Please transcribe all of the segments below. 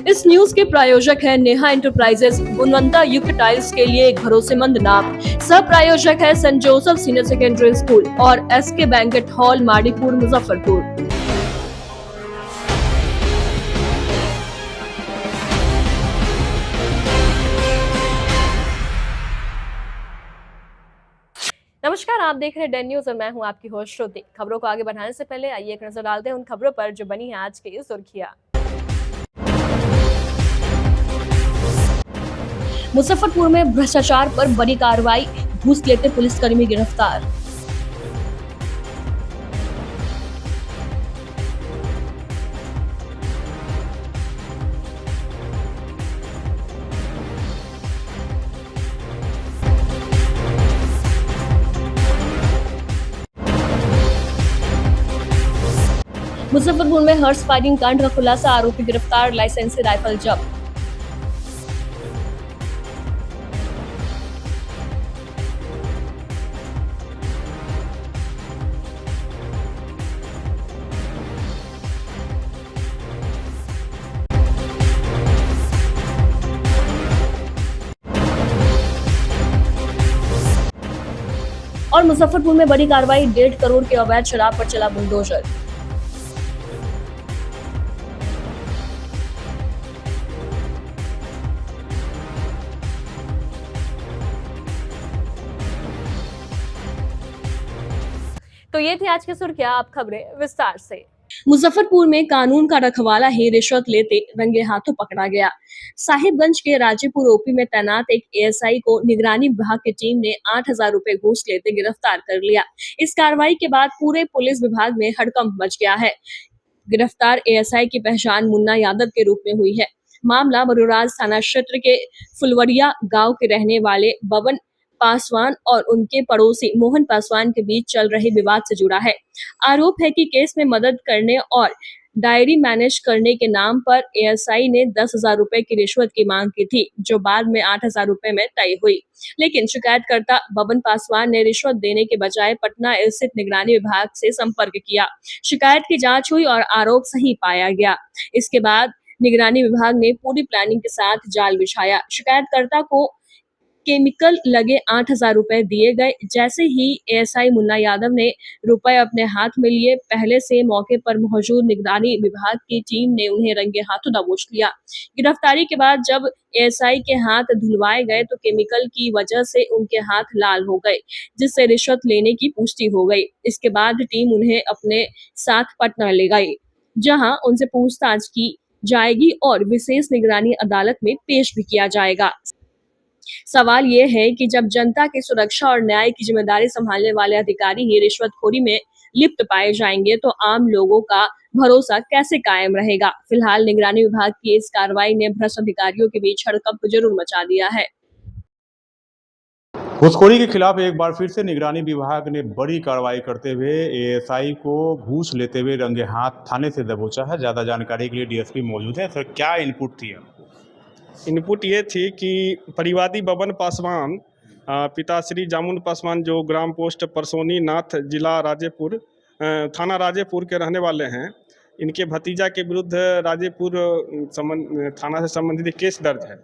इस न्यूज के प्रायोजक है नेहा एंटरप्राइजेस, गुणवत्ता युक्त टाइल्स के लिए एक भरोसेमंद नाम। सह प्रायोजक है saint Joseph senior secondary school और SK banquet hall, Maripur, Muzaffarpur. नमस्कार, आप देख रहे हैं डेन न्यूज और मैं हूं आपकी होस्ट श्रुति। खबरों को आगे बढ़ाने से पहले आइए एक नजर डालते हैं उन खबरों पर जो बनी है आज की सुर्खियां। मुजफ्फरपुर में भ्रष्टाचार पर बड़ी कार्रवाई, घूस लेते पुलिसकर्मी गिरफ्तार। मुजफ्फरपुर में हर्ष फायरिंग कांड का खुलासा, आरोपी गिरफ्तार, लाइसेंसी राइफल जब्त। और मुजफ्फरपुर में बड़ी कार्रवाई, 1.5 करोड़ के अवैध शराब पर चला बुलडोजर। तो ये थी आज की सुर्खियां, आप खबरें विस्तार से। मुजफ्फरपुर में कानून का रखवाला ही रिश्वत लेते रंगे हाथों पकड़ा गया। साहिबगंज के राजेपुर ओपी में तैनात एक ASI को निगरानी विभाग की टीम ने 8,000 रुपए घूस लेते गिरफ्तार कर लिया। इस कार्रवाई के बाद पूरे पुलिस विभाग में हड़कंप मच गया है। गिरफ्तार ASI की पहचान मुन्ना यादव के रूप में हुई है। मामला बरूराज थाना क्षेत्र के फुलवरिया गांव के रहने वाले बबन पासवान और उनके पड़ोसी मोहन पासवान के बीच चल रहे विवाद से जुड़ा है। आरोप है कि केस में मदद करने और डायरी मैनेज करने के नाम पर ASI ने 10,000 रुपए की रिश्वत की मांग की थी, जो बाद में 8,000 रुपए में तय हुई। लेकिन शिकायतकर्ता बबन पासवान ने रिश्वत देने के बजाय पटना स्थित निगरानी विभाग से संपर्क किया। शिकायत की जांच हुई और आरोप सही पाया गया। इसके बाद निगरानी विभाग ने पूरी प्लानिंग के साथ जाल बिछाया। शिकायतकर्ता को केमिकल लगे 8,000 रुपए दिए गए। जैसे ही ASI मुन्ना यादव ने रुपए अपने हाथ में लिए, पहले से मौके पर मौजूद निगरानी विभाग की टीम ने उन्हें रंगे हाथों दबोच लिया। गिरफ्तारी के बाद जब ASI के हाथ धुलवाए गए तो केमिकल की वजह से उनके हाथ लाल हो गए, जिससे रिश्वत लेने की पुष्टि हो गई। इसके बाद टीम उन्हें अपने साथ पटना ले गई, जहां उनसे पूछताछ की जाएगी और विशेष निगरानी अदालत में पेश भी किया जाएगा। सवाल ये है कि जब जनता की सुरक्षा और न्याय की जिम्मेदारी संभालने वाले अधिकारी ही रिश्वतखोरी में लिप्त पाए जाएंगे तो आम लोगों का भरोसा कैसे कायम रहेगा। फिलहाल निगरानी विभाग की इस कार्रवाई ने भ्रष्ट अधिकारियों के बीच हड़कंप जरूर मचा दिया है। घूसखोरी के खिलाफ एक बार फिर से निगरानी विभाग ने बड़ी कार्रवाई करते हुए ASI को घूस लेते हुए रंगे हाथ थाने से दबोचा है। ज़्यादा जानकारी के लिए DSP मौजूद है। सर, क्या इनपुट थी आपको? इनपुट ये थी कि परिवादी बबन पासवान, पिताश्री जामुन पासवान, जो ग्राम पोस्ट परसोनी नाथ, जिला राजेपुर, थाना राजेपुर के रहने वाले हैं। इनके भतीजा के विरुद्ध राजेपुर थाना से संबंधित केस दर्ज है,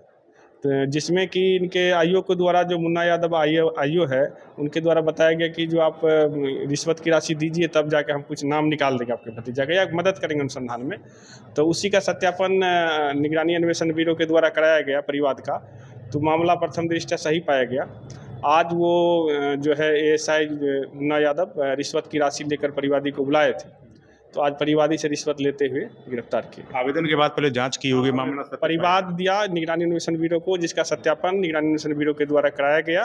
तो जिसमें कि इनके आईओ के द्वारा, जो मुन्ना यादव आईओ है, उनके द्वारा बताया गया कि जो आप रिश्वत की राशि दीजिए तब जाके हम कुछ नाम निकाल देंगे आपके भतीजा का या मदद करेंगे अनुसंधान में। तो उसी का सत्यापन निगरानी अन्वेषण ब्यूरो के द्वारा कराया गया परिवाद का। तो मामला प्रथम दृष्टया सही पाया गया। आज वो जो है ASI मुन्ना यादव रिश्वत की राशि लेकर परिवादी को बुलाए थे, तो आज परिवादी से रिश्वत लेते हुए गिरफ्तार किए। आवेदन के बाद पहले जांच की होगी, मामला परिवाद दिया निगरानी अन्वेषण ब्यूरो को, जिसका सत्यापन निगरानी अन्वेषण ब्यूरो के द्वारा कराया गया।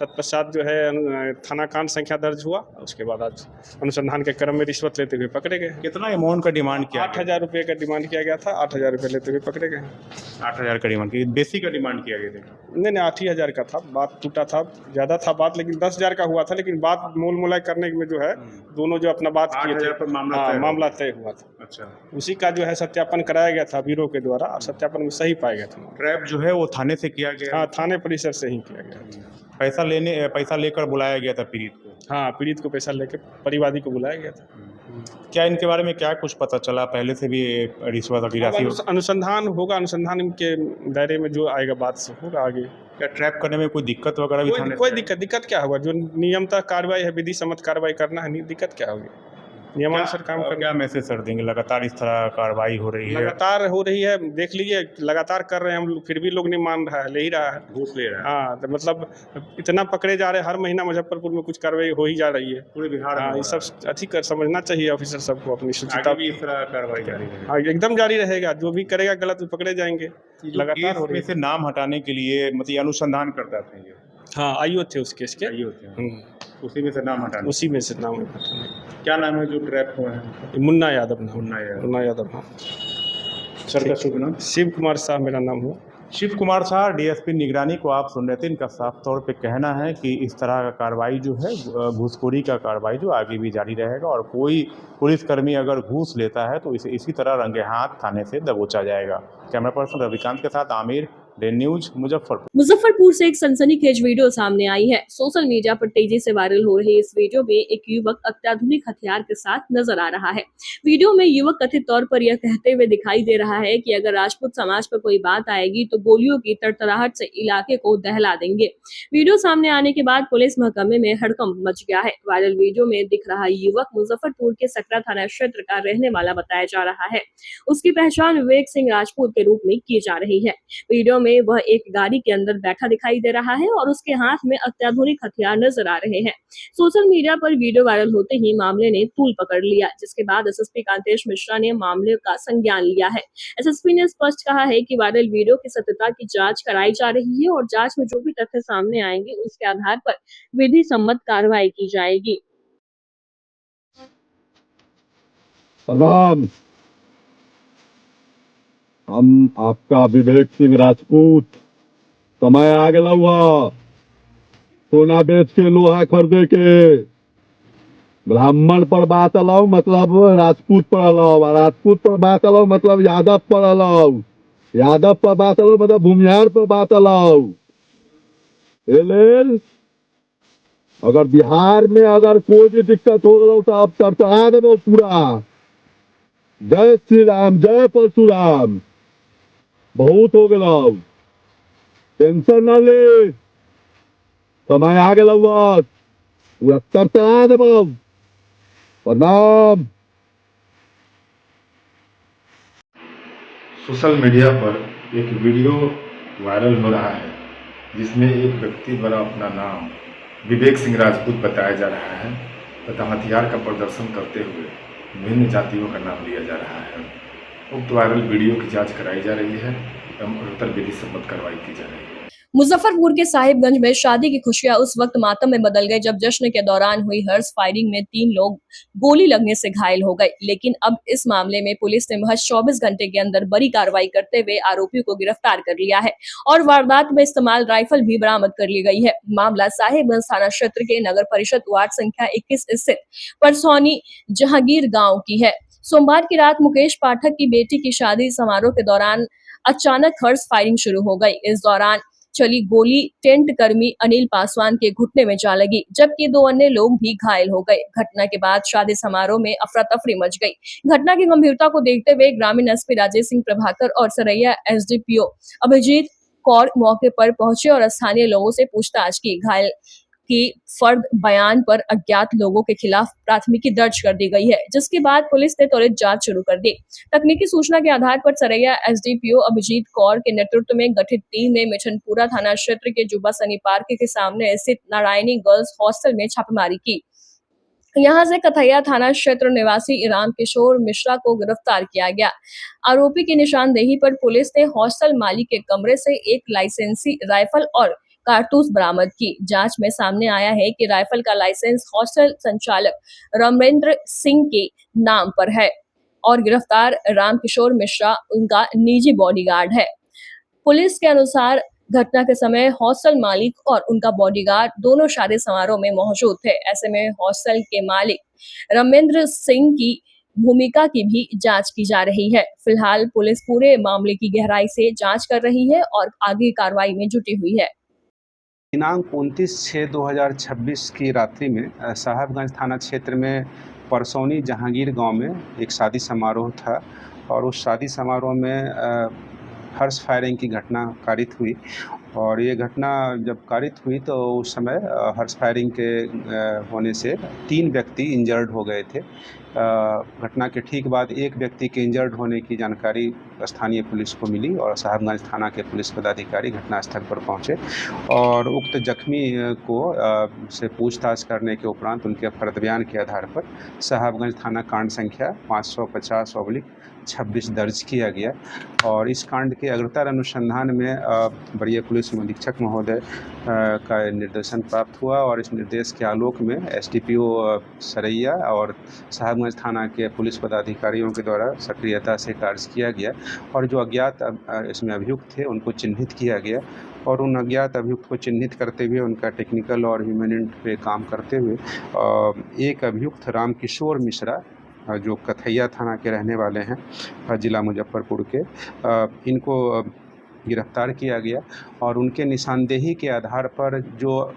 तत्पश्चात जो है थाना कांड संख्या दर्ज हुआ। उसके बाद आज अनुसंधान के क्रम में रिश्वत लेते हुए पकड़े गए। कितना अमाउंट का डिमांड किया? 8,000 रुपये का डिमांड किया गया था। 8,000 रुपये लेते हुए पकड़े गए। 8,000 का डिमांड किया? बेसी का डिमांड किया गया था? नहीं, 8,000 का था। बात टूटा था, ज़्यादा था बात, लेकिन 10,000 का हुआ था। लेकिन बात मोल मोलाई करने में जो है दोनों जो अपना बात किए थे, मामला तय हुआ था। अच्छा, उसी का जो है सत्यापन कराया गया था ब्यूरो के द्वारा, और सत्यापन में सही पाया गया था। ट्रैप जो है वो थाने से किया गया? हाँ, थाने परिसर से ही किया गया। पैसा लेकर बुलाया गया था पीड़ित को? हाँ, पीड़ित को पैसा लेकर परिवादी को बुलाया गया था। क्या इनके बारे में क्या कुछ पता चला, पहले से भी रिश्वत अब की राशि अनुसंधान होगा, अनुसंधान के दायरे में जो आएगा बात से होगा आगे। क्या ट्रैप करने में कोई दिक्कत वगैरह भी कोई थाने कोई से आई? दिक्कत क्या होगा? जो नियमतः कार्रवाई है, विधि सम्मत कार्रवाई करना है, नहीं दिक्कत क्या होगी? नियमानुसार काम करना। क्या मैसेज सर देंगे, लगातार इस तरह कार्रवाई हो रही है, लगातार हो रही है, देख लीजिए, लगातार कर रहे हैं हम लोग, फिर भी लोग नहीं मान रहा है, ले ही रहा है। घूस ले रहा है हाँ, तो मतलब इतना पकड़े जा रहे हैं, हर महीना मुजफ्फरपुर में कुछ कार्रवाई हो ही जा रही है। पूरे बिहार में हाँ, हो ये रहा सब अथी कर समझना चाहिए ऑफिसर सबको, अपनी है। शुचिता। आगे भी इस तरह कार्रवाई जारी रहेगी। हाँ, एकदम जारी रहेगा, जो भी करेगा गलत वो पकड़े जाएंगे। लगातार हो केस रही में है। से नाम हटाने के लिए मतलब ये अनुसंधान करता था ये, हाँ, आईओ थे उस केस के। ये होते हैं, हम्म, उसी में से नाम हटाने। उसी में से नाम है। क्या नाम है जो ट्रैप हुए हैं? मुन्ना यादव नाम। मुन्ना यादव। मुन्ना यादव, हाँ। सर का शुभ नाम? शिव कुमार शाह मेरा नाम हुआ। शिव कुमार शाह, डीएसपी निगरानी को आप सुन रहे थे। इनका साफ तौर पे कहना है कि इस तरह का कार्रवाई जो है, घूसखोरी का कार्रवाई जो आगे भी जारी रहेगा, और कोई पुलिसकर्मी अगर घूस लेता है तो इसे इसी तरह रंगे हाथ थाने से दबोचा जाएगा। कैमरा पर्सन रविकांत के साथ आमिर, डेन न्यूज, मुजफ्फरपुर। मुजफ्फरपुर से एक सनसनीखेज वीडियो सामने आई है। सोशल मीडिया पर तेजी से वायरल हो रही इस वीडियो में एक युवक अत्याधुनिक हथियार के साथ नजर आ रहा है। वीडियो में युवक कथित तौर पर यह कहते हुए दिखाई दे रहा है कि अगर राजपूत समाज पर कोई बात आएगी तो गोलियों की तड़तड़ाहट से इलाके को दहला देंगे। वीडियो सामने आने के बाद पुलिस महकमे में हड़कंप मच गया है। वायरल वीडियो में दिख रहा युवक मुजफ्फरपुर के सकरा थाना क्षेत्र का रहने वाला बताया जा रहा है। उसकी पहचान विवेक सिंह राजपूत के रूप में की जा रही है। वीडियो में वह एक गाड़ी के अंदर बैठा दिखाई दे रहा है और उसके हाथ में अत्याधुनिक हथियार नजर आ रहे हैं। सोशल मीडिया पर वीडियो वायरल होते ही मामले ने तूल पकड़ लिया, जिसके बाद एसएसपी कांतेश मिश्रा ने मामले का संज्ञान लिया है। एसएसपी ने स्पष्ट कहा है कि वायरल वीडियो की सत्यता की जांच कराई जा रही है और जांच में जो भी तथ्य सामने आएंगे उसके आधार पर विधि सम्मत कार्रवाई की जाएगी। सलाम। हम आपका विवेक सिंह राजपूत। समय आ गया हुआ सोना बेच के लोहा खरीदे के। ब्राह्मण पर बात अलाउ मतलब राजपूत पर अलाउ, राजपूत पर बात अलाउ मतलब यादव पर अलाउ, यादव पर बात अलाउ मतलब भूमिहार पर बात अलाउ। लेल अगर बिहार में अगर कोई भी दिक्कत हो रहा तो आप चर्चा देव पूरा। जय श्री राम, जय परशुराम। बहुत हो गया, टेंशन ना ले, समय आ गया हुआ पूरा चर्चा देव। प्रणाम। सोशल मीडिया पर एक वीडियो वायरल हो रहा है जिसमें एक व्यक्ति द्वारा अपना नाम विवेक सिंह राजपूत बताया जा रहा है तथा हथियार का प्रदर्शन करते हुए विभिन्न जातियों का नाम लिया जा रहा है। उक्त वायरल वीडियो की जांच कराई जा रही है एवं उन्नतर विधि सम्मत कार्रवाई की जा रही है। मुजफ्फरपुर के साहिबगंज में शादी की खुशियां उस वक्त मातम में बदल गई जब जश्न के दौरान हुई हर्ष फायरिंग में 3 लोग गोली लगने से घायल हो गए। लेकिन अब इस मामले में पुलिस ने महज 24 घंटे के अंदर बड़ी कार्रवाई करते हुए आरोपियों को गिरफ्तार कर लिया है और वारदात में इस्तेमाल राइफल भी बरामद कर ली गई है। मामला साहिबगंज थाना क्षेत्र के नगर परिषद वार्ड संख्या 21 स्थित परसौनी जहांगीर गाँव की है। सोमवार की रात मुकेश पाठक की बेटी की शादी समारोह के दौरान अचानक हर्ष फायरिंग शुरू हो गई। इस दौरान चली गोली टेंट कर्मी अनिल पासवान के घुटने में जा लगी, जबकि 2 अन्य लोग भी घायल हो गए। घटना के बाद शादी समारोह में अफरा तफरी मच गई। घटना की गंभीरता को देखते हुए ग्रामीण एसपी राजेश सिंह प्रभाकर और सरैया एसडीपीओ अभिजीत कौर मौके पर पहुंचे और स्थानीय लोगों से पूछताछ की। घायल की फर्द बयान पर अज्ञात लोगों के खिलाफ प्राथमिकी दर्ज कर दी गई है, जिसके बाद पुलिस ने त्वरित जांच शुरू कर दी। तकनीकी सूचना के आधार पर सरैया एसडीपीओ अभिजीत कौर के नेतृत्व में गठित टीम ने मिठनपुरा थाना क्षेत्र के जुबा सनी पार्क के सामने स्थित नारायणी गर्ल्स हॉस्टल में छापेमारी की। यहां से कथैया थाना क्षेत्र निवासी राम किशोर मिश्रा को गिरफ्तार किया गया। आरोपी की निशानदेही पर पुलिस ने हॉस्टल मालिक के कमरे से एक लाइसेंसी राइफल और कारतूस बरामद की। जांच में सामने आया है कि राइफल का लाइसेंस हॉस्टल संचालक रमेंद्र सिंह के नाम पर है और गिरफ्तार रामकिशोर मिश्रा उनका निजी बॉडीगार्ड है। पुलिस के अनुसार घटना के समय हॉस्टल मालिक और उनका बॉडीगार्ड दोनों शादी समारोह में मौजूद थे। ऐसे में हॉस्टल के मालिक रमेंद्र सिंह की भूमिका की भी जांच की जा रही है। फिलहाल पुलिस पूरे मामले की गहराई से जांच कर रही है और आगे कार्रवाई में जुटी हुई है। दिनांक 29/6/2026 की रात्रि में साहबगंज थाना क्षेत्र में परसौनी जहांगीर गांव में एक शादी समारोह था और उस शादी समारोह में हर्ष फायरिंग की घटना कारित हुई और ये घटना जब कारित हुई तो उस समय हर्ष फायरिंग के होने से 3 व्यक्ति इंजर्ड हो गए थे। घटना के ठीक बाद एक व्यक्ति के इंजर्ड होने की जानकारी स्थानीय पुलिस को मिली और साहबगंज थाना के पुलिस पदाधिकारी घटनास्थल पर पहुंचे और उक्त जख्मी को से पूछताछ करने के उपरांत उनके फर्द बयान के आधार पर साहबगंज थाना कांड संख्या 550/26 दर्ज किया गया और इस कांड के अग्रतर अनुसंधान में वरीय पुलिस अधीक्षक महोदय का निर्देशन प्राप्त हुआ और इस निर्देश के आलोक में एसडीपीओ सरैया और साहबगंज थाना के पुलिस पदाधिकारियों के द्वारा सक्रियता से कार्य किया गया और जो अज्ञात इसमें अभियुक्त थे उनको चिन्हित किया गया और उन अज्ञात अभियुक्त को चिन्हित करते हुए उनका टेक्निकल और ह्यूमन पे काम करते हुए एक अभियुक्त रामकिशोर मिश्रा जो कथैया थाना के रहने वाले हैं जिला मुजफ्फरपुर के, इनको गिरफ्तार किया गया और उनके निशानदेही के आधार पर जो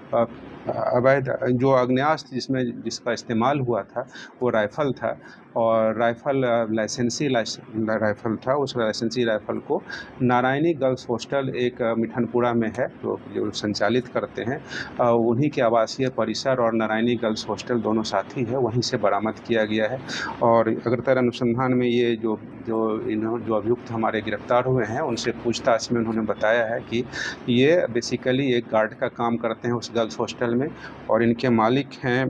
अवैध जो आग्नेयास्त्र जिसका इस्तेमाल हुआ था वो राइफ़ल था और राइफ़ल लाइसेंसी राइफ़ल था। उस लाइसेंसी राइफ़ल को नारायणी गर्ल्स हॉस्टल एक मिठनपुरा में है जो संचालित करते हैं, उन्हीं के आवासीय परिसर और नारायणी गर्ल्स हॉस्टल दोनों साथी है, वहीं से बरामद किया गया है और अग्रतर अनुसंधान में ये जो अभियुक्त हमारे गिरफ्तार हुए हैं उनसे पूछताछ में उन्होंने बताया है कि ये बेसिकली एक गार्ड का काम करते हैं उस गर्ल्स हॉस्टल में और इनके मालिक हैं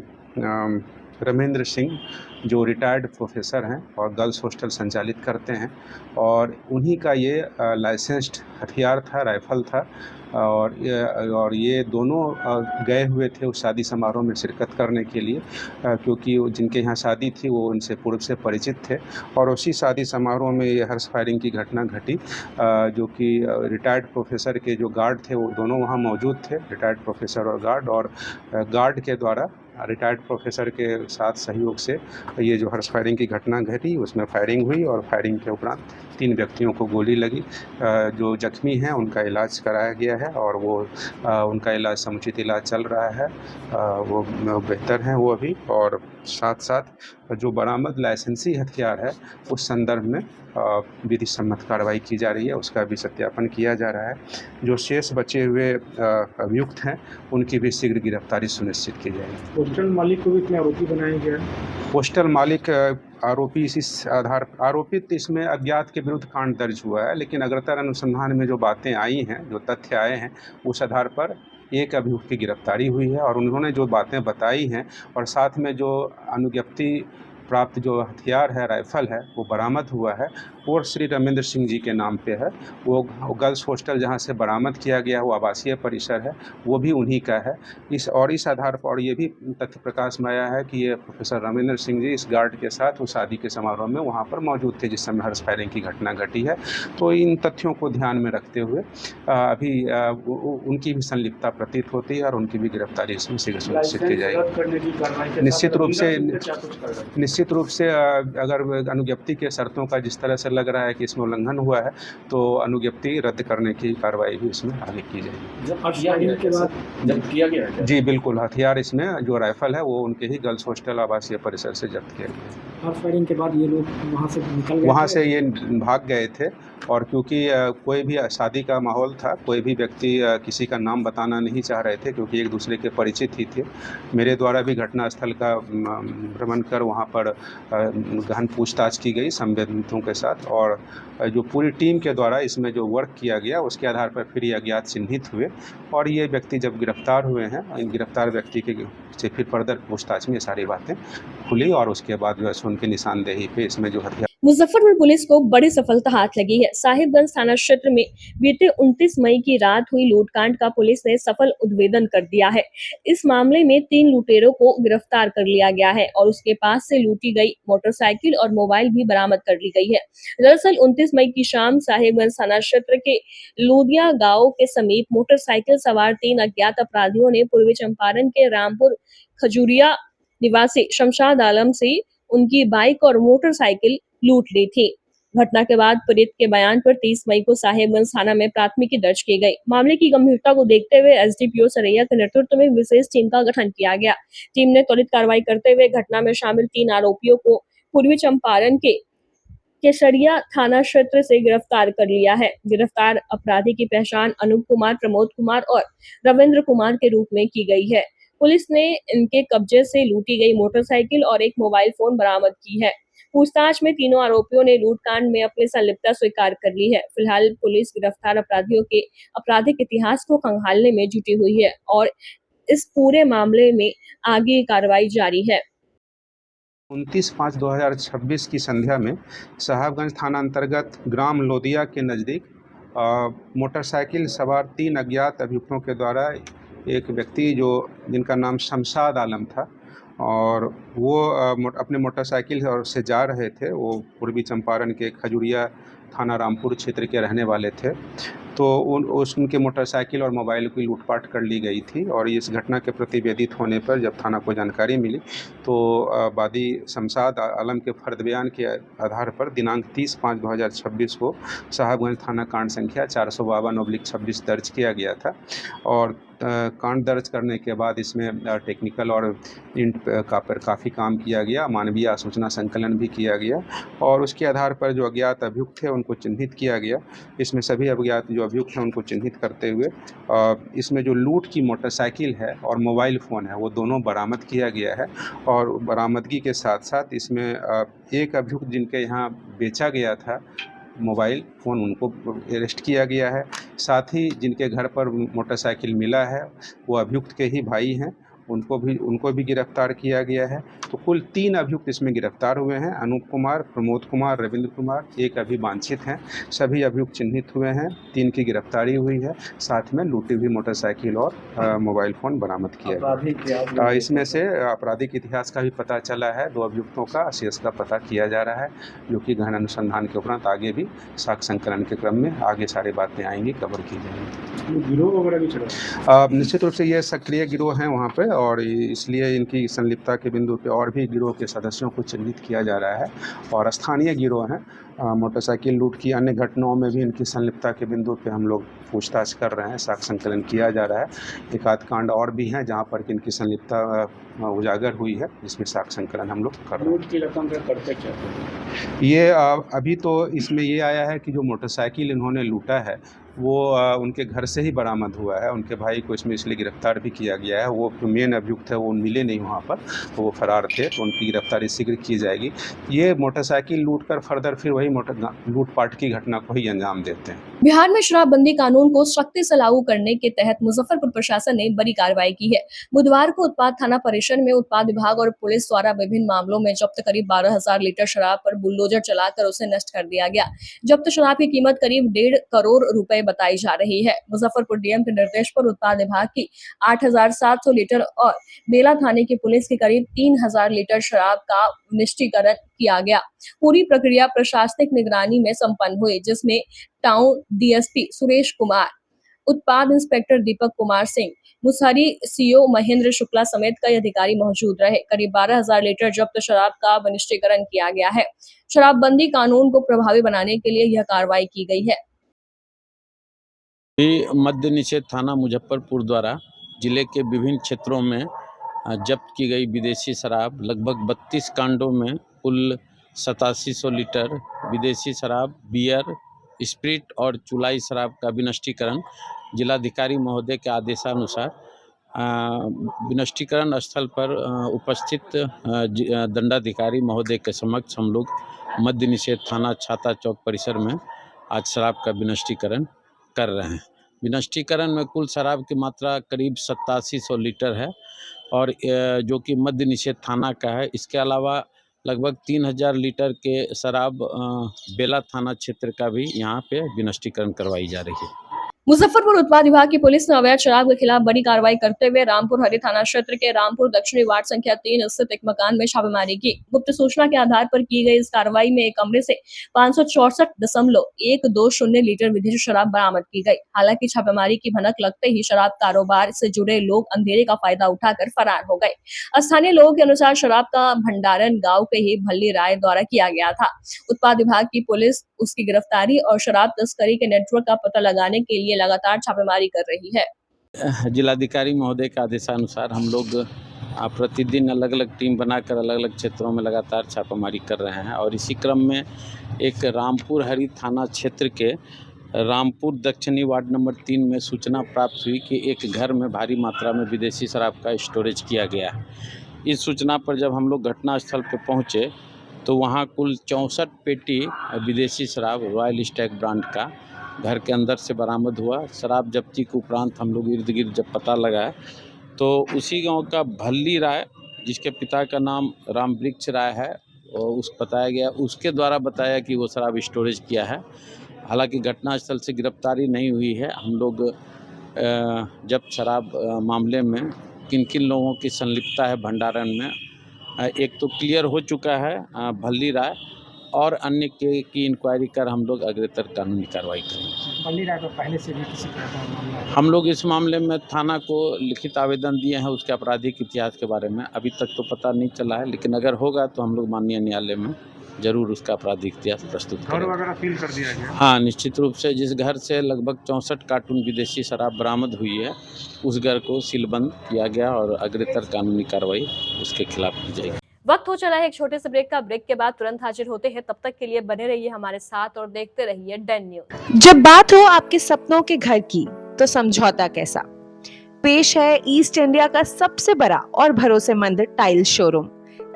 रमेंद्र सिंह जो रिटायर्ड प्रोफेसर हैं और गर्ल्स हॉस्टल संचालित करते हैं और उन्हीं का ये लाइसेंस्ड हथियार था, राइफ़ल था और ये दोनों गए हुए थे उस शादी समारोह में शिरकत करने के लिए क्योंकि जिनके यहाँ शादी थी वो उनसे पूर्व से परिचित थे और उसी शादी समारोह में ये हर्ष फायरिंग की घटना घटी जो कि रिटायर्ड प्रोफेसर के जो गार्ड थे वो दोनों वहाँ मौजूद थे, रिटायर्ड प्रोफेसर और गार्ड के द्वारा रिटायर्ड प्रोफेसर के साथ सहयोग से ये जो हर्ष फायरिंग की घटना घटी उसमें फायरिंग हुई और फायरिंग के उपरांत 3 व्यक्तियों को गोली लगी। जो जख्मी हैं उनका इलाज कराया गया है और वो उनका इलाज समुचित इलाज चल रहा है, वो बेहतर हैं वो अभी और साथ साथ जो बरामद लाइसेंसी हथियार है उस संदर्भ में विधि सम्मत कार्रवाई की जा रही है, उसका भी सत्यापन किया जा रहा है। जो शेष बचे हुए अभियुक्त हैं उनकी भी शीघ्र गिरफ्तारी सुनिश्चित की जाएगी। होस्टल मालिक को भी इसमें आरोपी बनाया गया है। होस्टल मालिक आरोपित इसमें अज्ञात के विरुद्ध कांड दर्ज हुआ है, लेकिन अग्रतर अनुसंधान में जो बातें आई हैं, जो तथ्य आए हैं, उस आधार पर एक अभियुक्त की गिरफ्तारी हुई है और उन्होंने जो बातें बताई हैं और साथ में जो अनुज्ञप्ति प्राप्त जो हथियार है, राइफ़ल है, वो बरामद हुआ है और श्री रमेंद्र सिंह जी के नाम पे है। वो गर्ल्स हॉस्टल जहाँ से बरामद किया गया वो आवासीय परिसर है, वो भी उन्हीं का है। इस आधार पर और ये भी तथ्य प्रकाश में आया है कि ये प्रोफेसर रमेंद्र सिंह जी इस गार्ड के साथ उस शादी के समारोह में वहाँ पर मौजूद थे जिस समय हर्ष फायरिंग की घटना घटी है। तो इन तथ्यों को ध्यान में रखते हुए अभी उनकी भी संलिप्तता प्रतीत होती है और उनकी भी गिरफ्तारी इसमें शीघ्र सुनिश्चित की जाएगी। निश्चित रूप से अगर अनुज्ञप्ति के शर्तों का जिस तरह से लग रहा है कि इसमें उल्लंघन हुआ है तो अनुज्ञप्ति रद्द करने की कार्रवाई भी इसमें आगे की जाएगी। जब किया गया जी बिल्कुल, हथियार इसमें जो राइफ़ल है वो उनके ही गर्ल्स हॉस्टल आवासीय परिसर से जब्त किया गया। हर्ष फायरिंग के बाद ये लोग वहाँ से निकल गए, वहाँ से ये भाग गए थे और क्योंकि कोई भी शादी का माहौल था, कोई भी व्यक्ति किसी का नाम बताना नहीं चाह रहे थे क्योंकि एक दूसरे के परिचित ही थे। मेरे द्वारा भी घटनास्थल का भ्रमण कर वहाँ पर गहन पूछताछ की गई संबंधितों के साथ और जो पूरी टीम के द्वारा इसमें जो वर्क किया गया उसके आधार पर फिर ये अज्ञात चिन्हित हुए और ये व्यक्ति जब गिरफ्तार हुए हैं, इन गिरफ्तार व्यक्ति के से फिर फर्दर पूछताछ में ये सारी बातें खुली और उसके बाद जो है उनके निशानदेही पे इसमें जो हथियार। मुजफ्फरपुर पुलिस को बड़ी सफलता हाथ लगी है। साहिबगंज थाना क्षेत्र में बीते 29 मई की रात हुई लूटकांड का पुलिस ने सफल उद्भेदन कर दिया है। इस मामले में 3 लुटेरों को गिरफ्तार कर लिया गया है और उसके पास से लूटी गई मोटरसाइकिल और मोबाइल भी बरामद कर ली गई है। दरअसल 29 मई की शाम साहिबगंज थाना क्षेत्र के लूदिया गांव के समीप मोटरसाइकिल सवार 3 अज्ञात अपराधियों ने पूर्वी चंपारण के रामपुर खजूरिया निवासी शमशाद आलम से उनकी बाइक और मोटरसाइकिल लूट ली थी। घटना के बाद पीड़ित के बयान पर 30 मई को साहेबगंज थाना में प्राथमिकी दर्ज की गई। मामले की गंभीरता को देखते हुए एसडीपीओ सरैया के नेतृत्व में विशेष टीम का गठन किया गया। टीम ने त्वरित कार्रवाई करते हुए घटना में शामिल 3 आरोपियों को पूर्वी चंपारण के केसरिया थाना क्षेत्र से गिरफ्तार कर लिया है। गिरफ्तार अपराधी की पहचान अनूप कुमार, प्रमोद कुमार और रविंद्र कुमार के रूप में की गई है। पुलिस ने इनके कब्जे से लूटी गई मोटरसाइकिल और एक मोबाइल फोन बरामद की है। पूछताछ में तीनों आरोपियों ने लूटकांड में अपनी संलिप्तता स्वीकार कर ली है। फिलहाल पुलिस गिरफ्तार अपराधियों के आपराधिक इतिहास को खंगालने में जुटी हुई है और इस पूरे मामले में आगे कार्रवाई जारी है। 29/5/2026 की संध्या में साहबगंज थाना अंतर्गत ग्राम लोदिया के नज़दीक मोटरसाइकिल सवार 3 अज्ञात अभियुक्तों के द्वारा एक व्यक्ति जिनका नाम शमशाद आलम था और वो अपने मोटरसाइकिल से जा रहे थे। वो पूर्वी चंपारण के खजुरिया थाना रामपुर क्षेत्र के रहने वाले थे। तो उनके मोटरसाइकिल और मोबाइल की लूटपाट कर ली गई थी और इस घटना के प्रति वेदित होने पर जब थाना को जानकारी मिली तो वादी शमशाद आलम के फर्द बयान के आधार पर दिनांक 30/5/2026 को साहबगंज थाना कांड संख्या 452/26 दर्ज किया गया था और कांड दर्ज करने के बाद इसमें टेक्निकल और इंट का पर काफ़ी काम किया गया, मानवीय आसूचना संकलन भी किया गया और उसके आधार पर जो अज्ञात अभियुक्त थे उनको चिन्हित किया गया। इसमें सभी अज्ञात जो अभियुक्त हैं उनको चिन्हित करते हुए इसमें जो लूट की मोटरसाइकिल है और मोबाइल फ़ोन है वो दोनों बरामद किया गया है और बरामदगी के साथ साथ इसमें एक अभियुक्त जिनके यहाँ बेचा गया था मोबाइल फ़ोन उनको अरेस्ट किया गया है। साथ ही जिनके घर पर मोटरसाइकिल मिला है वो अभियुक्त के ही भाई हैं, उनको भी गिरफ्तार किया गया है। तो कुल 3 अभियुक्त इसमें गिरफ्तार हुए हैं, अनूप कुमार, प्रमोद कुमार, रविंद्र कुमार, एक अभी वांछित हैं। सभी अभियुक्त चिन्हित हुए हैं, 3 की गिरफ्तारी हुई है, साथ में लूटी हुई मोटरसाइकिल और मोबाइल फ़ोन बरामद किया गया। इसमें से आपराधिक इतिहास का भी पता चला है, 2 अभियुक्तों का शेष का पता किया जा रहा है, जो कि गहन अनुसंधान के उपरांत आगे भी साक्ष्य संकलन के क्रम में आगे सारी बातें आएंगी, कवर की जाएंगी। गिरोह वगैरह भी चला निश्चित रूप से ये सक्रिय गिरोह हैं वहाँ पे और इसलिए इनकी संलिप्तता के बिंदु पे और भी गिरोह के सदस्यों को चिन्हित किया जा रहा है और स्थानीय गिरोह हैं। मोटरसाइकिल लूट की अन्य घटनाओं में भी इनकी संलिप्तता के बिंदु पे हम लोग पूछताछ कर रहे हैं, साक्ष्य संकलन किया जा रहा है। एक आध कांड और भी हैं जहाँ पर इनकी संलिप्तता उजागर हुई है, जिसमें साक्ष्य संकलन हम लोग कर रहे हैं। लूट की रकम का करते क्या थे? ये अभी तो इसमें ये आया है कि जो मोटरसाइकिल इन्होंने लूटा है वो उनके घर से ही बरामद हुआ है। उनके भाई को इसमें इसलिए गिरफ्तार भी किया गया है। वो जो मेन अभियुक्त है वो मिले नहीं वहाँ पर, तो वो फरार थे, तो उनकी गिरफ्तारी शीघ्र की जाएगी। ये मोटरसाइकिल लूटकर फर्दर फिर वही लूटपाट की घटना को ही अंजाम देते हैं। बिहार में शराबबंदी कानून को सख्ती से लागू करने के तहत मुजफ्फरपुर प्रशासन ने बड़ी कार्रवाई की है। बुधवार को उत्पाद थाना परिसर में उत्पाद विभाग और पुलिस द्वारा विभिन्न मामलों में जब्त करीब 12,000 लीटर शराब पर बुलडोजर चलाकर उसे नष्ट कर दिया गया। जब्त शराब की कीमत करीब 1.5 करोड़ रुपए बताई जा रही है। मुजफ्फरपुर डीएम के निर्देश पर उत्पाद विभाग की 8,700 लीटर और बेला थाने की पुलिस की करीब 3,000 लीटर शराब का निष्टीकरण किया गया। पूरी प्रक्रिया प्रशासनिक निगरानी में संपन्न हुई, जिसमें टाउन डीएसपी सुरेश कुमार, उत्पाद इंस्पेक्टर दीपक कुमार सिंह, मुसहरी सीओ महेंद्र शुक्ला समेत कई अधिकारी मौजूद रहे। करीब 12,000 लीटर जब्त शराब का निष्टीकरण किया गया है। शराबबंदी कानून को प्रभावी बनाने के लिए यह कार्रवाई की गई है। मद्य निषेध थाना मुजफ्फरपुर द्वारा जिले के विभिन्न क्षेत्रों में जब्त की गई विदेशी शराब लगभग 32 कांडों में कुल 8700 लीटर विदेशी शराब, बियर, स्प्रिट और चुलाई शराब का विनष्टीकरण जिलाधिकारी महोदय के आदेशानुसार विनष्टीकरण स्थल पर उपस्थित दंडाधिकारी महोदय के समक्ष हम लोग मद्य निषेध थाना छाता चौक परिसर में आज शराब का विनष्टीकरण कर रहे हैं। विनष्टीकरण में कुल शराब की मात्रा करीब 8700 लीटर है और जो कि मद्य निषेध थाना का है। इसके अलावा लगभग 3000 लीटर के शराब बेला थाना क्षेत्र का भी यहाँ पे विनष्टीकरण करवाई जा रही है। मुजफ्फरपुर उत्पाद विभाग की पुलिस ने अवैध शराब के खिलाफ बड़ी कार्रवाई करते हुए रामपुर हरी थाना क्षेत्र के रामपुर दक्षिणी वार्ड संख्या 3 स्थित एक मकान में छापेमारी की। गुप्त सूचना के आधार पर की गई इस कार्रवाई में एक कमरे से 564.120 लीटर विदेशी शराब बरामद की गई। हालांकि छापेमारी की भनक लगते ही शराब कारोबार से जुड़े लोग अंधेरे का फायदा उठाकर फरार हो गए। स्थानीय लोगों के अनुसार शराब का भंडारण गाँव के ही भल्ली राय द्वारा किया गया था। उत्पाद विभाग की पुलिस उसकी गिरफ्तारी और शराब तस्करी के नेटवर्क का पता लगाने के लिए लगातार छापेमारी कर रही है। जिलाधिकारी महोदय के आदेशानुसार हम लोग प्रतिदिन अलग अलग टीम बनाकर अलग अलग क्षेत्रों में लगातार छापेमारी कर रहे हैं और इसी क्रम में एक रामपुर हरी थाना क्षेत्र के रामपुर दक्षिणी वार्ड नंबर 3 में सूचना प्राप्त हुई कि एक घर में भारी मात्रा में विदेशी शराब का स्टोरेज किया गया है। इस सूचना पर जब हम लोग घटनास्थल पर पहुंचे तो वहां कुल 64 पेटी विदेशी शराब रॉयल स्टैग ब्रांड का घर के अंदर से बरामद हुआ। शराब जब्ती के उपरांत हम लोग इर्द गिर्द जब पता लगाया तो उसी गांव का भल्ली राय, जिसके पिता का नाम रामवृक्ष राय है, और उस बताया गया उसके द्वारा बताया कि वो शराब स्टोरेज किया है। हालांकि घटनास्थल से गिरफ्तारी नहीं हुई है। हम लोग जब शराब मामले में किन किन लोगों की संलिप्तता है भंडारण में, एक तो क्लियर हो चुका है भल्ली राय, और अन्य की इंक्वायरी कर हम लोग अग्रेतर कानूनी कार्रवाई करेंगे। भल्ली राय पर पहले से भी किसी तरह का मामला है? हम लोग इस मामले में थाना को लिखित आवेदन दिए हैं उसके आपराधिक इतिहास के बारे में। अभी तक तो पता नहीं चला है, लेकिन अगर होगा तो हम लोग माननीय न्यायालय में जरूर उसका आपराधिक इतिहास प्रस्तुत करेंगे। घर वगैरह सील कर दिया गया? हाँ, निश्चित रूप से जिस घर से लगभग 64 कार्टून विदेशी शराब बरामद हुई है उस घर को सीलबंद किया गया और अग्रेतर कानूनी कार्रवाई उसके खिलाफ की जाएगी। वक्त हो चला है एक छोटे से ब्रेक का। ब्रेक के बाद तुरंत हाजिर होते हैं। तब तक के लिए बने रहिए हमारे साथ और देखते रहिए डैन न्यूज। जब बात हो आपके सपनों के घर की तो समझौता कैसा। पेश है ईस्ट इंडिया का सबसे बड़ा और भरोसेमंद tile showroom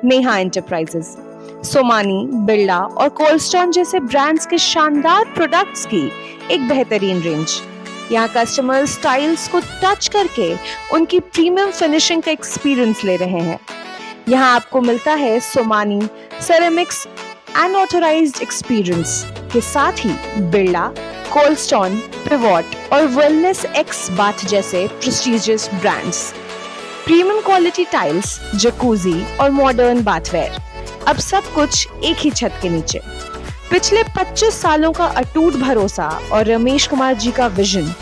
Neha enterprises. Somani, Birla और कोल्डस्टोन जैसे ब्रांड्स के शानदार प्रोडक्ट्स की एक बेहतरीन रेंज। यहाँ कस्टमर्स टाइल्स को टच करके उनकी प्रीमियम फिनिशिंग का एक्सपीरियंस ले रहे हैं। यहाँ आपको मिलता है सोमानी सेरेमिक्स अनऑथराइज्ड एक्सपीरियंस के साथ ही बिरला, कोल्डस्टोन, पिवॉट और वेलनेस एक्स बाथ जैसे prestigious brands. Premium quality tiles, jacuzzi और मॉडर्न बाथवेयर, अब सब कुछ एक ही छत के नीचे। पिछले 25 सालों का अटूट भरोसा और रमेश कुमार जी का विजन।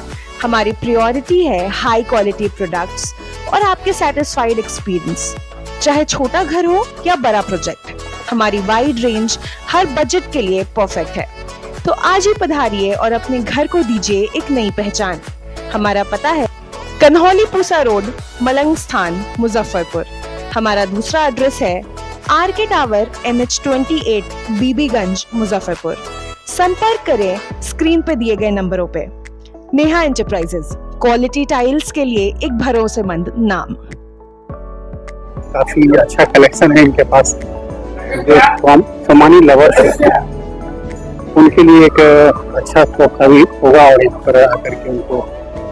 हमारी प्रायोरिटी है हाई क्वालिटी प्रोडक्ट्स और आपके सेटिस्फाइड एक्सपीरियंस। चाहे छोटा घर हो या बड़ा प्रोजेक्ट, हमारी वाइड रेंज हर बजट के लिए परफेक्ट है। तो आज ही पधारिए और अपने घर को दीजिए एक नई पहचान। हमारा पता है कन्हौली पूसा रोड, मलंग स्थान, मुजफ्फरपुर। हमारा दूसरा एड्रेस है R K tower, NH28, Bibiganj, Muzaffarpur. संपर्क करें स्क्रीन पे दिए गए नंबरों पे। नेहा एंटरप्राइजेस, क्वालिटी टाइल्स के लिए एक भरोसेमंद नाम। काफी अच्छा कलेक्शन है इनके पास। जो सोमानी लवर्स है उनके लिए एक अच्छा मौका भी होगा और इस पर आकर के उनको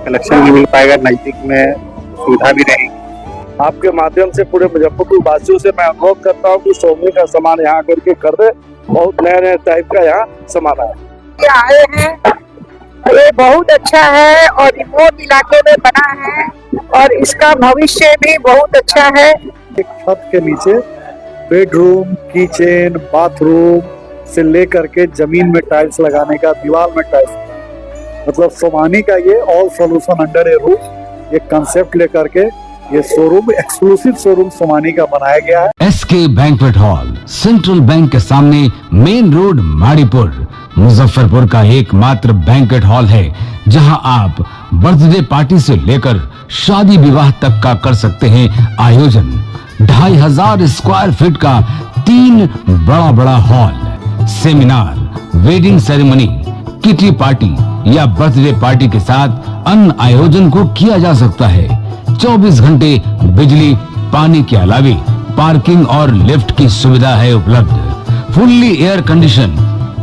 कलेक्शन भी मिल पाएगा, नजदीक में सुविधा भी रहेगी। आपके माध्यम से पूरे मुजफ्फरपुर वासियों से मैं अनुरोध करता हूँ कि सोमनी का सामान यहाँ आकर के कर दे। बहुत नया नया टाइप का यहाँ सामान आया आए हैं, ये बहुत अच्छा है और रिमोट इलाके में बना है और इसका भविष्य भी बहुत अच्छा है। एक छत के नीचे बेडरूम, किचन, बाथरूम से लेकर के जमीन में टाइल्स लगाने का, दीवार में टाइल्स, मतलब सोमानी का ये ऑल सॉल्यूशन अंडर ए रूफ ये कंसेप्ट लेकर के ये शोरूम, एक्सक्लूसिव शोरूम सोमानी का बनाया गया है। SK banquet hall, central bank के सामने, मेन रोड, माड़ीपुर, मुजफ्फरपुर का एकमात्र बैंक्वेट हॉल है जहां आप बर्थडे पार्टी से लेकर शादी विवाह तक का कर सकते हैं आयोजन। 2500 स्क्वायर फीट का 3 बड़ा hall, seminar, wedding ceremony, kitty party या बर्थडे पार्टी के साथ अन्य आयोजन को किया जा सकता है। 24 घंटे बिजली, पानी के अलावे पार्किंग और लिफ्ट की सुविधा है उपलब्ध। फुल्ली एयर कंडीशन,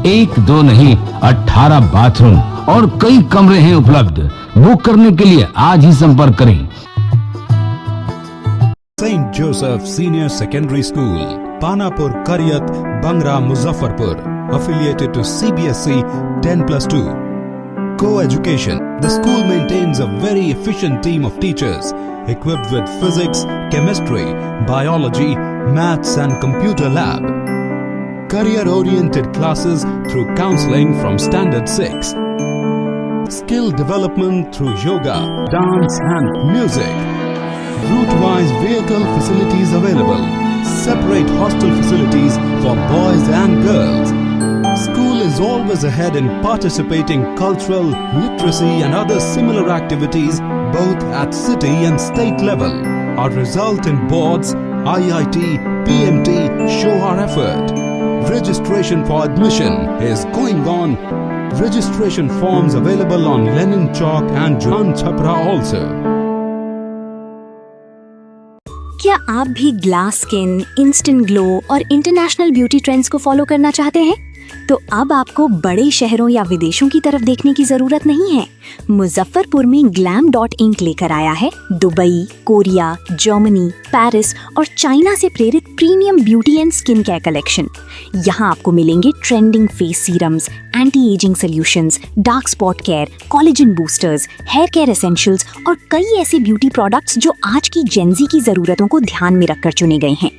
1 2 नहीं 18 बाथरूम और कई कमरे हैं उपलब्ध। बुक करने के लिए आज ही संपर्क करें। Saint Joseph senior secondary school, Panapur, Kariyat, Bangra, Muzaffarpur, affiliated to CBSE 10+2. Co-education, The school maintains a very efficient team of teachers equipped with physics, chemistry, biology, maths and computer lab. Career-oriented classes through counseling from Standard 6. Skill development through yoga, dance and music. Route-wise vehicle facilities available. Separate hostel facilities for boys and girls. School is always ahead in participating cultural, literacy and other similar activities both at city and state level. Our result in boards, IIT, PMT show our effort. Registration for admission is going on. Registration forms available on Lenin Chowk and John Chhapra also. क्या आप भी glass skin, instant glow और international beauty trends को follow करना चाहते हैं? तो अब आपको बड़े शहरों या विदेशों की तरफ देखने की जरूरत नहीं है। मुजफ्फरपुर में glam.inc लेकर आया है दुबई, कोरिया, जर्मनी, पेरिस और चाइना से प्रेरित premium beauty and skin care collection. यहाँ आपको मिलेंगे trending face serums, anti ageing solutions, dark spot care, collagen boosters, hair care essentials और कई ऐसे ब्यूटी प्रोडक्ट्स जो आज की जेंजी की जरूरतों को ध्यान में रखकर चुने गए हैं।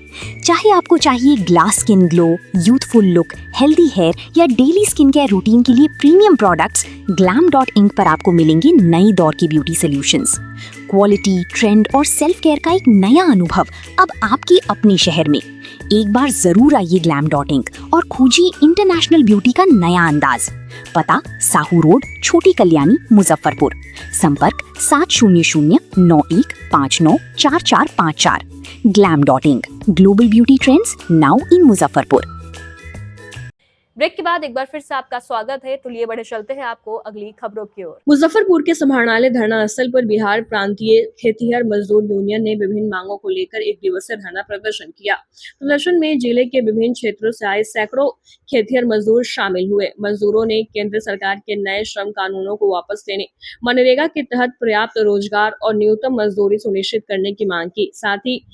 चाहे आपको चाहिए glass skin glow, youthful look, healthy hair या डेली स्किन केयर रूटीन के लिए प्रीमियम प्रोडक्ट्स, glam.inc पर आपको मिलेंगे नई दौर की ब्यूटी सॉल्यूशंस। क्वालिटी, ट्रेंड और सेल्फ केयर का एक नया अनुभव अब आपके अपने शहर में। एक बार जरूर आइए glam.inc और खोजिए इंटरनेशनल ब्यूटी का नया अंदाज। पता साहू रोड, छोटी कल्याणी, मुजफ्फरपुर। संपर्क 700915944454। glam.inc, global beauty trends now in Muzaffarpur. Break के बाद एक बार फिर से आपका स्वागत है। तो लिए बढ़े चलते हैं आपको अगली खबरों की ओर। मुजफ्फरपुर के समाहरणालय धरना स्थल पर बिहार प्रांतीय खेतिहर मजदूर यूनियन ने विभिन्न मांगों को लेकर एक दिवसीय धरना प्रदर्शन किया। प्रदर्शन में जिले के विभिन्न क्षेत्रों से आए सैकड़ों खेतिहर मजदूर शामिल हुए। मजदूरों ने केंद्र सरकार के नए श्रम कानूनों को वापस लेने, मनरेगा के तहत पर्याप्त रोजगार और न्यूनतम मजदूरी सुनिश्चित करने की मांग की। साथ ही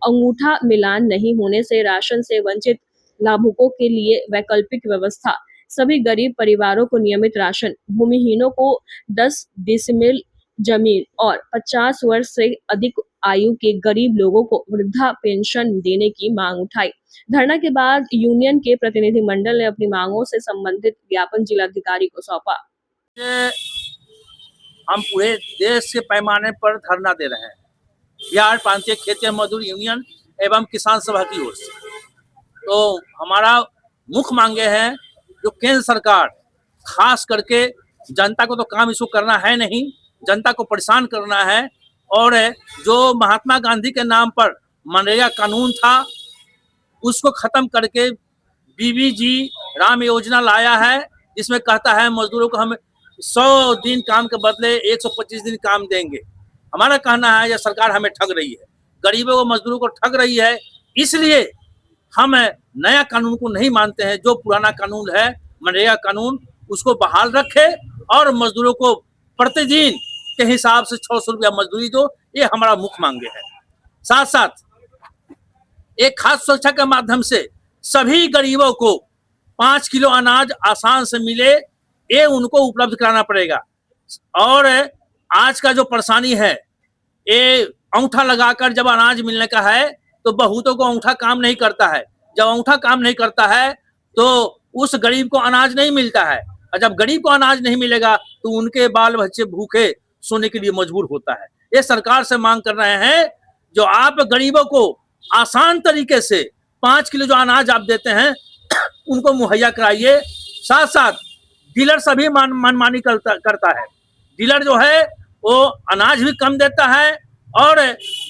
अंगूठा मिलान नहीं होने से राशन से वंचित लाभुकों के लिए वैकल्पिक व्यवस्था, सभी गरीब परिवारों को नियमित राशन, भूमिहीनों को 10 डिसमिल जमीन और 50 वर्ष से अधिक आयु के गरीब लोगों को वृद्धा पेंशन देने की मांग उठाई। धरना के बाद यूनियन के प्रतिनिधि मंडल ने अपनी मांगों से संबंधित ज्ञापन जिलाधिकारी को सौंपा। हम पूरे देश के पैमाने पर धरना दे रहे हैं बिहार प्रांतीय खेतिहर मजदूर यूनियन एवं किसान सभा की ओर से। तो हमारा मुख्य मांगे हैं, जो केंद्र सरकार खास करके जनता को तो काम इसको करना है नहीं, जनता को परेशान करना है। और जो महात्मा गांधी के नाम पर मनरेगा कानून था उसको खत्म करके बीबीजी राम योजना लाया है, जिसमें कहता है मजदूरों को हम 100 दिन काम के बदले 125 दिन काम देंगे। हमारा कहना है यह सरकार हमें ठग रही है, गरीबों को मजदूरों को ठग रही है। इसलिए हम नया कानून को नहीं मानते हैं। जो पुराना कानून है मनरेगा कानून, उसको बहाल रखे और मजदूरों को प्रतिदिन के हिसाब से 600 रुपया मजदूरी दो। ये हमारा मुख्य मांगे है। साथ साथ एक खाद्य सुरक्षा के माध्यम से सभी गरीबों को 5 किलो अनाज आसान से मिले, ये उनको उपलब्ध कराना पड़ेगा। और आज का जो परेशानी है, ये अंगूठा लगाकर जब अनाज मिलने का है तो बहुतों को अंगूठा काम नहीं करता है। जब अंगूठा काम नहीं करता है तो उस गरीब को अनाज नहीं मिलता है, और जब गरीब को अनाज नहीं मिलेगा तो उनके बाल बच्चे भूखे सोने के लिए मजबूर होता है। ये सरकार से मांग कर रहे हैं, जो आप गरीबों को आसान तरीके से 5 किलो जो अनाज आप देते हैं उनको मुहैया कराइए। साथ साथ डीलर सभी मनमानी करता है। डीलर जो है वो अनाज भी कम देता है और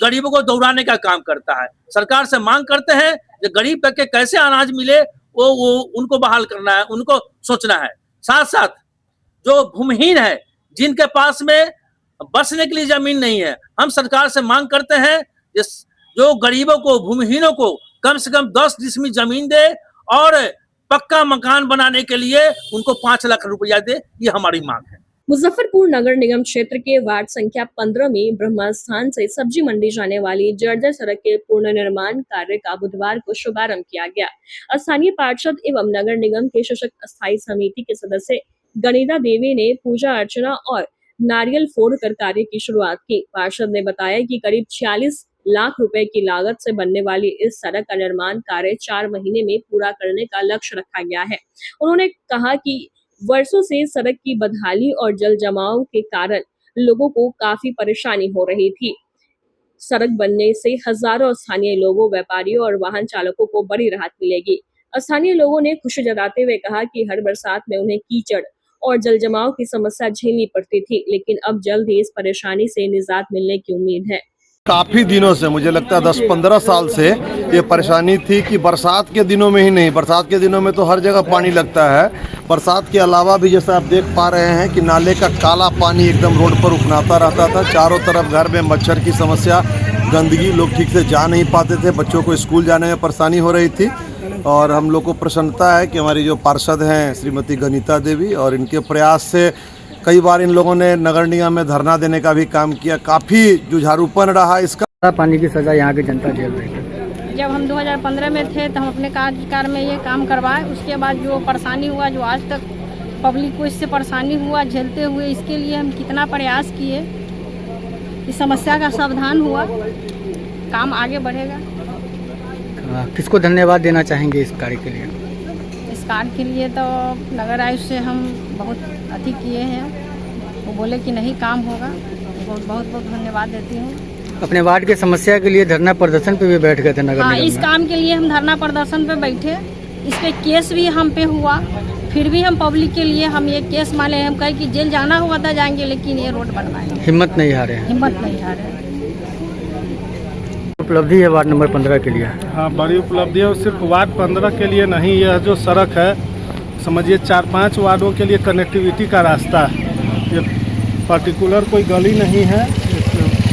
गरीबों को दौड़ाने का काम करता है। सरकार से मांग करते हैं कि गरीब तक के कैसे अनाज मिले, वो उनको बहाल करना है, उनको सोचना है। साथ साथ जो भूमिहीन है, जिनके पास में बसने के लिए जमीन नहीं है, हम सरकार से मांग करते हैं जो गरीबों को, भूमिहीनों को कम से कम 10 डिसमिल जमीन दे और पक्का मकान बनाने के लिए उनको 5 लाख रुपया दे। ये हमारी मांग है। मुजफ्फरपुर नगर निगम क्षेत्र के वार्ड संख्या 15 में ब्रह्मस्थान से सब्जी मंडी जाने वाली जर्जर सड़क के पुनर्निर्माण कार्य का बुधवार को शुभारंभ किया गया। स्थानीय पार्षद एवं नगर निगम के शासक अस्थायी समिति के सदस्य गणिता देवी ने पूजा अर्चना और नारियल फोड़कर कार्य की शुरुआत की। पार्षद ने बताया कि करीब 46 लाख रुपए की लागत से बनने वाली इस सड़क का निर्माण कार्य 4 महीने में पूरा करने का लक्ष्य रखा गया है। उन्होंने कहा कि वर्षों से सड़क की बदहाली और जल जमाव के कारण लोगों को काफी परेशानी हो रही थी। सड़क बनने से हजारों स्थानीय लोगों, व्यापारियों और वाहन चालकों को बड़ी राहत मिलेगी। स्थानीय लोगों ने खुशी जताते हुए कहा कि हर बरसात में उन्हें कीचड़ और जल जमाव की समस्या झेलनी पड़ती थी, लेकिन अब जल्द ही इस परेशानी से निजात मिलने की उम्मीद है। काफ़ी दिनों से, मुझे लगता है 10-15 साल से ये परेशानी थी कि बरसात के दिनों में ही नहीं, बरसात के दिनों में तो हर जगह पानी लगता है। बरसात के अलावा भी जैसा आप देख पा रहे हैं कि नाले का काला पानी एकदम रोड पर उफनाता रहता था। चारों तरफ घर में मच्छर की समस्या, गंदगी, लोग ठीक से जा नहीं पाते थे, बच्चों को स्कूल जाने में परेशानी हो रही थी। और हम लोग को प्रसन्नता है कि हमारी जो पार्षद हैं श्रीमती गनीता देवी, और इनके प्रयास से कई बार इन लोगों ने नगर निगम में धरना देने का भी काम किया। काफ़ी जुझारूपन रहा इसका। पानी की सजा यहाँ की जनता झेल रही है। जब हम 2015 में थे तो हम अपने कार्यकाल में ये काम करवाए। उसके बाद जो परेशानी हुआ, जो आज तक पब्लिक को इससे परेशानी हुआ झेलते हुए, इसके लिए हम कितना प्रयास किए, इस समस्या का समाधान हुआ, काम आगे बढ़ेगा। किसको धन्यवाद देना चाहेंगे इस कार्य के लिए? इस कार्य के लिए तो नगर आयुक्त से हम बहुत अधिक किए हैं, वो बोले कि नहीं काम होगा, बहुत बहुत धन्यवाद देती हूँ। अपने वार्ड के समस्या के लिए धरना प्रदर्शन पे भी बैठ गए थे नगर निगम में। इस काम के लिए हम धरना प्रदर्शन पे बैठे, इस पे केस भी हम पे हुआ, फिर भी हम पब्लिक के लिए हम ये केस माने, हम कहे कि जेल जाना हुआ था जाएंगे, लेकिन ये रोड बनवाएंगे। हिम्मत नहीं हारे हैं। हिम्मत नहीं हारे। उपलब्धि है वार्ड नंबर 15 के लिए? हाँ, बड़ी उपलब्धि है। और सिर्फ वार्ड 15 के लिए नहीं, यह जो सड़क है समझिए 4-5 वार्डों के लिए कनेक्टिविटी का रास्ता है। ये पर्टिकुलर कोई गली नहीं है,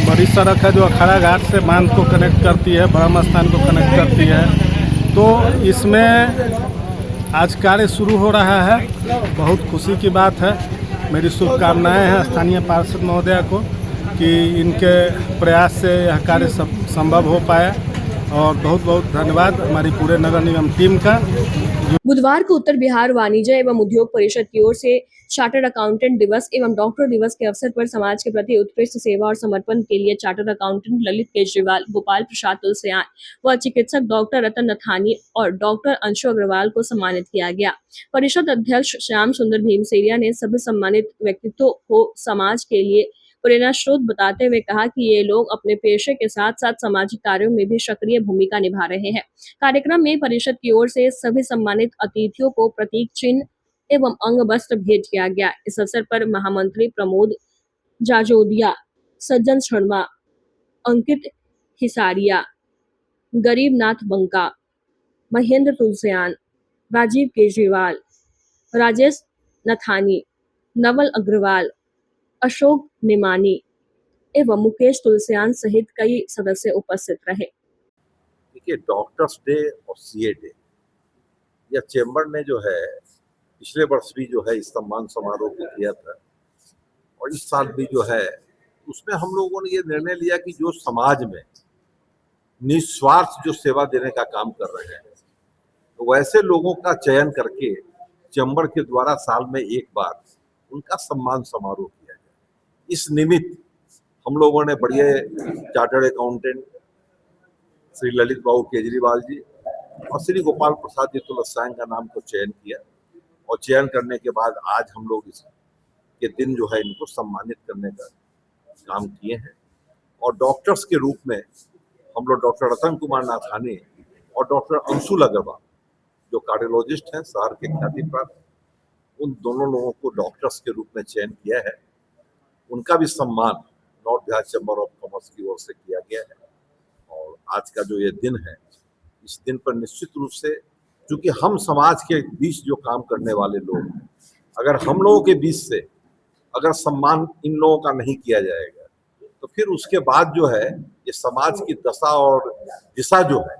बड़ी सड़क है जो अखाड़ा घाट से बांध को कनेक्ट करती है, ब्रह्म स्थान को कनेक्ट करती है। तो इसमें आज कार्य शुरू हो रहा है, बहुत खुशी की बात है। मेरी शुभकामनाएं हैं स्थानीय पार्षद महोदया को कि इनके प्रयास से यह कार्य संभव हो पाया, और बहुत बहुत धन्यवाद हमारी पूरे नगर निगम टीम का। बुधवार को उत्तर बिहार वाणिज्य एवं उद्योग परिषद की ओर से चार्टर्ड अकाउंटेंट दिवस एवं डॉक्टर दिवस के अवसर पर समाज के प्रति उत्कृष्ट सेवा और समर्पण के लिए चार्टर्ड अकाउंटेंट ललित केजरीवाल, गोपाल प्रसाद तुलसियान व चिकित्सक डॉक्टर रतन नथानी और डॉक्टर अंशु अग्रवाल को सम्मानित किया गया। परिषद अध्यक्ष श्याम सुंदर भीमसेरिया ने सभी सम्मानित व्यक्तित्वों को समाज के लिए प्रेरणा स्रोत बताते हुए कहा कि ये लोग अपने पेशे के साथ साथ सामाजिक कार्यों में भी सक्रिय भूमिका निभा रहे हैं। कार्यक्रम में परिषद की ओर से सभी सम्मानित अतिथियों को प्रतीक चिन्ह एवं अंग वस्त्र भेंट किया गया। इस अवसर पर महामंत्री प्रमोद जाजोदिया, सज्जन शर्मा, अंकित हिसारिया, गरीबनाथ बंका, महेंद्र तुलसियान, राजीव केजरीवाल, राजेश नथानी, नवल अग्रवाल, अशोक निमानी एवं मुकेश तुलसियान सहित कई सदस्य उपस्थित रहे। देखिए, डॉक्टर्स डे और सीए डे, यह चेंबर ने जो है पिछले वर्ष भी जो है इस सम्मान समारोह को किया था, और इस साल भी जो है उसमें हम लोगों ने ये निर्णय लिया कि जो समाज में निस्वार्थ जो सेवा देने का काम कर रहे हैं, तो वैसे लोगों का चयन करके चेंबर के द्वारा साल में एक बार उनका सम्मान समारोह किया जाए। इस निमित्त हम लोगों ने बढ़िया चार्टर्ड अकाउंटेंट श्री ललित बाबू केजरीवाल जी और श्री गोपाल प्रसाद जी तुलसियान का नाम को चयन किया, और चयन करने के बाद आज हम लोग इसके दिन जो है इनको सम्मानित करने का काम किए हैं। और डॉक्टर्स के रूप में हम लोग डॉक्टर रतन कुमार नाथानी और डॉक्टर अंशु अग्रवाल जो कार्डियोलॉजिस्ट हैं शहर के ख्याति प्राप्त, उन दोनों लोगों को डॉक्टर्स के रूप में चयन किया है। उनका भी सम्मान north Bihar chamber of commerce की ओर से किया गया है। और आज का जो ये दिन है, इस दिन पर निश्चित रूप से क्योंकि हम समाज के बीच जो काम करने वाले लोग हैं, अगर हम लोगों के बीच से अगर सम्मान इन लोगों का नहीं किया जाएगा, तो फिर उसके बाद जो है ये समाज की दशा और दिशा जो है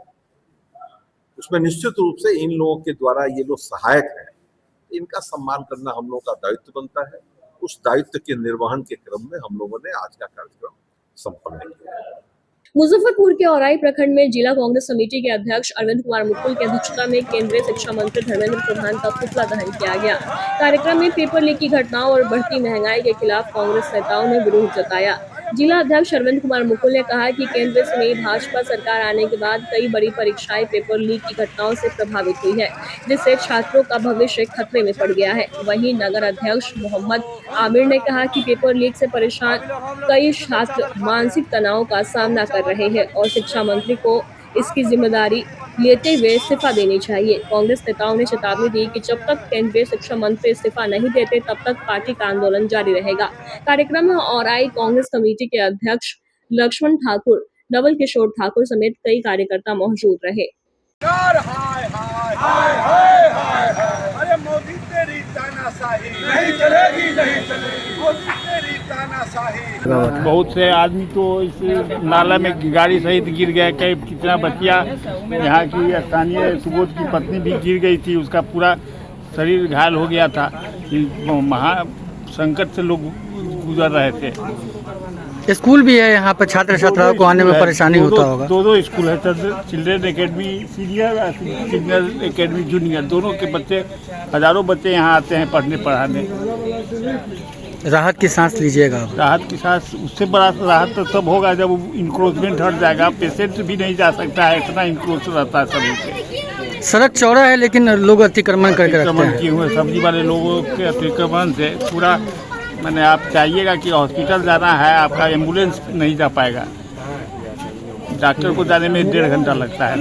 उसमें निश्चित रूप से इन लोगों के द्वारा ये लोग सहायक हैं, इनका सम्मान करना हम लोगों का दायित्व बनता है। उस दायित्व के निर्वहन के क्रम में हम लोगों ने आज का कार्यक्रम संपन्न किया। मुजफ्फरपुर के औराई प्रखंड में जिला कांग्रेस समिति के अध्यक्ष अरविंद कुमार मुकुल की अध्यक्षता में केंद्रीय शिक्षा मंत्री धर्मेंद्र प्रधान का पुतला दहन किया गया। कार्यक्रम में पेपर लीक की घटनाओं और बढ़ती महंगाई के खिलाफ कांग्रेस नेताओं ने विरोध जताया। जिला अध्यक्ष अरविंद कुमार मुकुल ने कहा कि केंद्र से नई भाजपा सरकार आने के बाद कई बड़ी परीक्षाएं पेपर लीक की घटनाओं से प्रभावित हुई है, जिससे छात्रों का भविष्य खतरे में पड़ गया है। वहीं नगर अध्यक्ष मोहम्मद आमिर ने कहा कि पेपर लीक से परेशान कई छात्र मानसिक तनाव का सामना कर रहे हैं और शिक्षा मंत्री को इसकी जिम्मेदारी लेते हुए इस्तीफा देनी चाहिए। कांग्रेस नेताओं ने चेतावनी दी कि जब तक केंद्रीय शिक्षा मंत्री इस्तीफा नहीं देते तब तक पार्टी का आंदोलन जारी रहेगा। कार्यक्रम में औराई कांग्रेस कमेटी के अध्यक्ष लक्ष्मण ठाकुर, नवल किशोर ठाकुर समेत कई कार्यकर्ता मौजूद रहे। अरे मोदी तेरी तानाशाही नहीं चलेगी, नहीं चलेगी, मोदी तेरी तानाशाही। बहुत से आदमी तो इस नाला में गाड़ी सहित गिर गए। कई कितना बचिया यहाँ की स्थानीय सुबोध की पत्नी भी गिर गई थी, उसका पूरा शरीर घायल हो गया था। महा संकट से लोग गुजर रहे थे। स्कूल भी है यहाँ पर, छात्र छात्राओं को आने में परेशानी होता होगा। दो स्कूल है, children academy senior, senior academy junior, दोनों के बच्चे, हजारों बच्चे यहाँ आते हैं पढ़ने पढ़ाने। राहत की सांस लीजिएगा। राहत की सांस उससे बड़ा राहत तो तब होगा जब इंक्रोचमेंट हट जाएगा। पेशेंट भी नहीं जा सकता है, इतना इंक्रोच रहता है सभी से। सड़क चौड़ा है लेकिन लोग अतिक्रमण करके रखते हैं। किए हुए सब्जी वाले लोगों के अतिक्रमण से पूरा, मैंने आप चाहिएगा कि हॉस्पिटल जाना है, आपका एम्बुलेंस नहीं जा पाएगा। डॉक्टर को जाने में 1.5 घंटा लगता है।